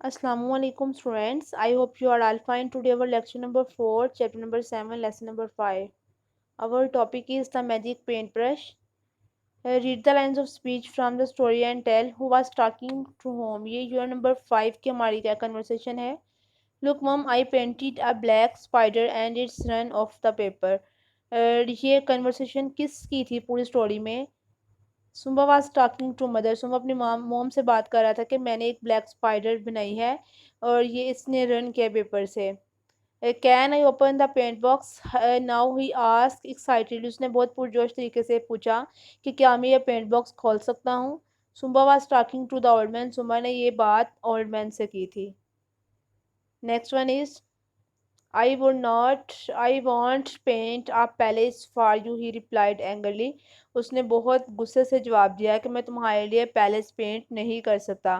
Assalamualaikum students. I hope you are all fine. Today our lecture number 4, chapter number 7, lesson number 5. Our topic is the magic paintbrush. Read the lines of speech from the story and tell who was talking to whom. ये unit number 5 की हमारी क्या conversation है. Look mom, I painted a black spider and it's run off the paper. ये conversation किस की थी पूरी स्टोरी में. Sumba was talking to mother. Sumba अपनी मोम से बात कर रहा था कि मैंने एक ब्लैक स्पाइडर बनाई है और ये इसने रन किया पेपर से. Can I open the paint box now he ask excitedly. उसने बहुत पुरजोश तरीके से पूछा कि क्या मैं ये पेंट बॉक्स खोल सकता हूँ. Sumba was talking to the old man. Sumba ने ये बात ओल्ड मैन से की थी. Next one is I won't paint a palace for you, he replied angrily. उसने बहुत गुस्से से जवाब दिया कि मैं तुम्हारे लिए पैलेस पेंट नहीं कर सकता.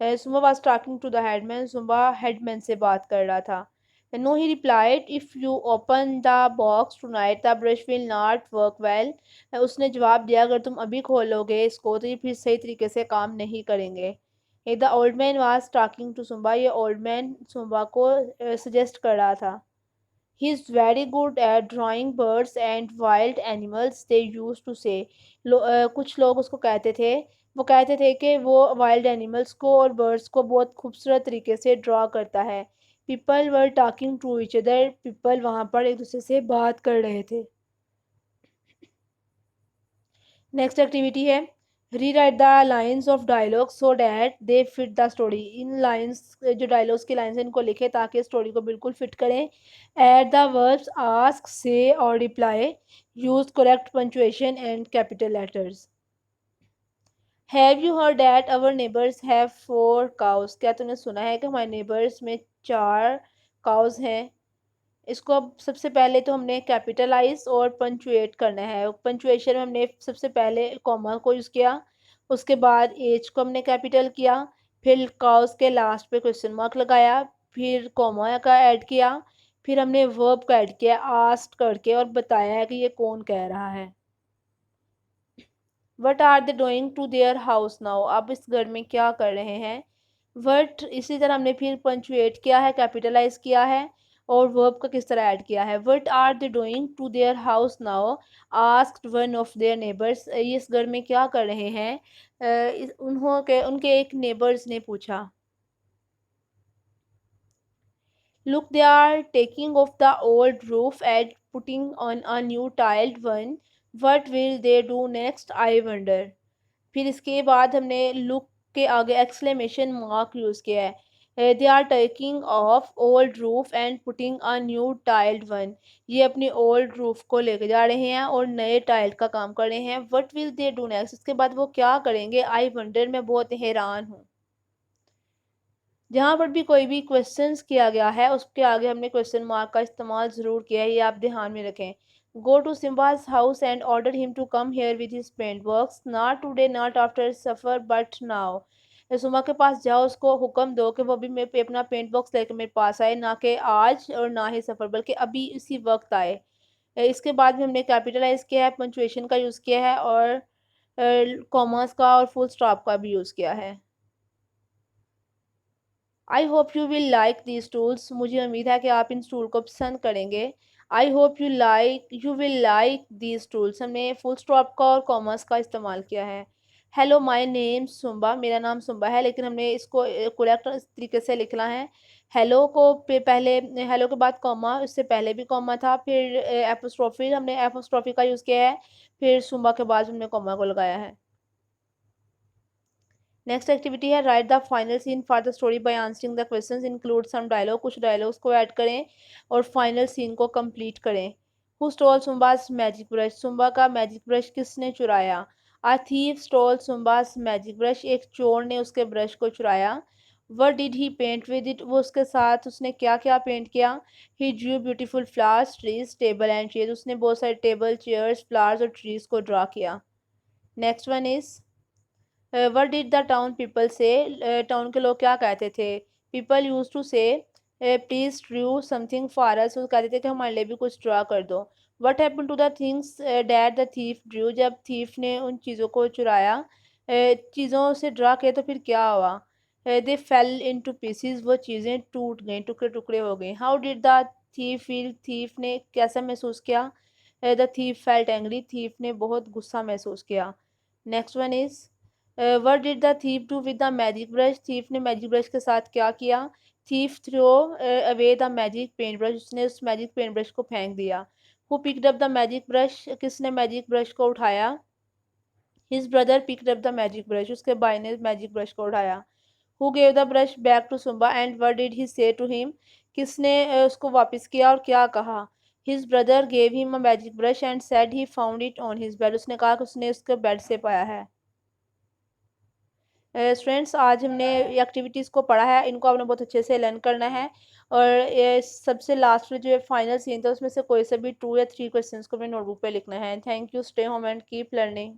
Zumba was talking to the headman. Zumba headman से बात कर रहा था. No, he replied, if you open the box tonight, the brush will not work well. उसने जवाब दिया अगर तुम अभी खोलोगे इसको तो ये फिर सही तरीके से काम नहीं करेंगे. The old man was talking to Sumba. ये ओल्ड मैन सुम्बा को सजेस्ट कर रहा था. He is very good at drawing birds and wild animals, they use to say. कुछ लोग उसको कहते थे, वो कहते थे कि वो वाइल्ड एनिमल्स को और बर्ड्स को बहुत खूबसूरत तरीके से ड्रा करता है. People were talking to each other. People वहाँ पर एक दूसरे से बात कर रहे थे. नेक्स्ट एक्टिविटी है rewrite the lines of dialogue so that they fit the story. इन लाइन्स जो डायलॉग्स की लाइन्स हैं इनको लिखे ताकि स्टोरी को बिल्कुल फिट करें. एड द वर्ब्स आस्क, से और reply. Use correct punctuation and capital letters. Have you heard that our neighbours have 4 cows. क्या तूने सुना है कि हमारे नेबर्स में 4 काउस हैं. इसको अब सबसे पहले तो हमने कैपिटलाइज और पंचुएट करना है. पंचुएशन में हमने सबसे पहले कॉमा को यूज़ किया, उसके बाद एज को हमने कैपिटल किया, फिर काउस के लास्ट पे क्वेश्चन मार्क लगाया, फिर कॉमा का ऐड किया, फिर हमने वर्ब का ऐड किया आस्क्ड करके और बताया है कि ये कौन कह रहा है. What are they doing to their house now. अब इस घर में क्या कर रहे हैं. वट इसी तरह हमने फिर पंचुएट किया है, कैपिटलाइज किया है और वर्ब का किस तरह ऐड किया है. What are they doing to their house now asked one of their neighbours. इस घर में क्या कर रहे हैं. उनके एक नेबर्स ने पूछा. Look, they are taking off the old roof and putting on a new tiled one. What will they do next, I wonder. फिर इसके बाद हमने लुक के आगे एक्सक्लेमेशन मार्क यूज़ किया है. They are taking off old roof and putting a new tiled one. ये अपनी ओल्ड रूफ को लेके जा रहे हैं और नए टाइल का काम कर रहे हैं. What will they do next. इसके बाद वो क्या करेंगे. I wonder. मैं बहुत हैरान हूँ. जहाँ पर भी कोई भी क्वेश्चंस किया गया है उसके आगे हमने क्वेश्चन मार्क का इस्तेमाल ज़रूर किया है, ये आप ध्यान में रखें. Go to Simba's house and order him to come here with his paint box. Not today not after supper but now. Suma के पास जाओ, उसको हुक्म दो कि वो भी मेरे पे अपना पेंट बॉक्स लेकर मेरे पास आए, ना कि आज और ना ही सफ़र बल्कि अभी इसी वक्त आए. इसके बाद में हमने कैपिटलाइज किया है, पंचुएशन का यूज़ किया है और कॉमर्स का और फुल स्टॉप का भी यूज़ किया है. I hope you will like these tools. मुझे उम्मीद है कि आप इन टूल को पसंद करेंगे. I hope you will like these tools. हमने फुल स्टॉप का और कॉमर्स का इस्तेमाल किया है. Hello my name zumba. मेरा नाम सुम्बा है लेकिन हमने इसको करेक्ट तरीके से लिखना है. हेलो को पहले हेलो के बाद कॉमा, इससे पहले भी कॉमा था, फिर एपोस्ट्रोफी, हमने एपोस्ट्रोफी का यूज़ किया है, फिर सुम्बा के बाद हमने कॉमा को लगाया है. नेक्स्ट एक्टिविटी है write the final scene for the story by answering the questions. Include some dialogue. कुछ डायलॉग्स को ऐड करें और फाइनल सीन को कंप्लीट करें. Who stole Sumba's magic brush. Sumba का मैजिक ब्रश किसने चुराया. A thief stole Sumba's magic brush. एक चोर ने उसके ब्रश को चुराया. What did he paint with it. वो उसके साथ उसने क्या क्या पेंट किया. ही Drew beautiful flowers trees table and chair. उसने बहुत सारे टेबल चेयर्स फ्लावर्स और ट्रीज को ड्रा किया. Next one is what did the town people से. टाउन के लोग क्या कहते थे. पीपल यूज टू से please Drew something for us. वो कहते थे कि हमारे लिए भी कुछ ड्रा कर दो. What happen to the things that the thief drew. जब थीफ ने उन चीज़ों को चुराया, चीज़ों से ड्रा किया तो फिर क्या हुआ. दे फेल इनटू पीसेस, वो चीज़ें टूट गईं, टुकड़े टुकड़े हो गए। How did the thief feel, thief ने कैसा महसूस किया? The thief felt angry, thief ने बहुत गुस्सा महसूस किया। Next one is what did the thief do with the magic brush, thief ने मैजिक ब्रश के साथ क्या किया? Thief throw away the magic paint brush, उसने उस मैजिक पेंट ब्रश को फेंक दिया। Who picked up the magic brush, किसने मैजिक ब्रश को उठाया? His brother picked up the magic brush, उसके भाई ने मैजिक ब्रश को उठाया। Who gave the brush back to Sumba and what did he say to him, किसने उसको वापस किया और क्या कहा? His brother gave him a magic brush and said he found it on his bed, उसने कहा कि उसने उसके बेड से पाया है। स्टूडेंट्स, आज हमने एक्टिविटीज़ को पढ़ा है, इनको आपने बहुत अच्छे से लर्न करना है। और ये सबसे लास्ट में जो फाइनल सीन था उसमें से कोई से भी 2 या 3 क्वेश्चंस को अपनी नोटबुक पे लिखना है। Thank you, stay home and keep learning.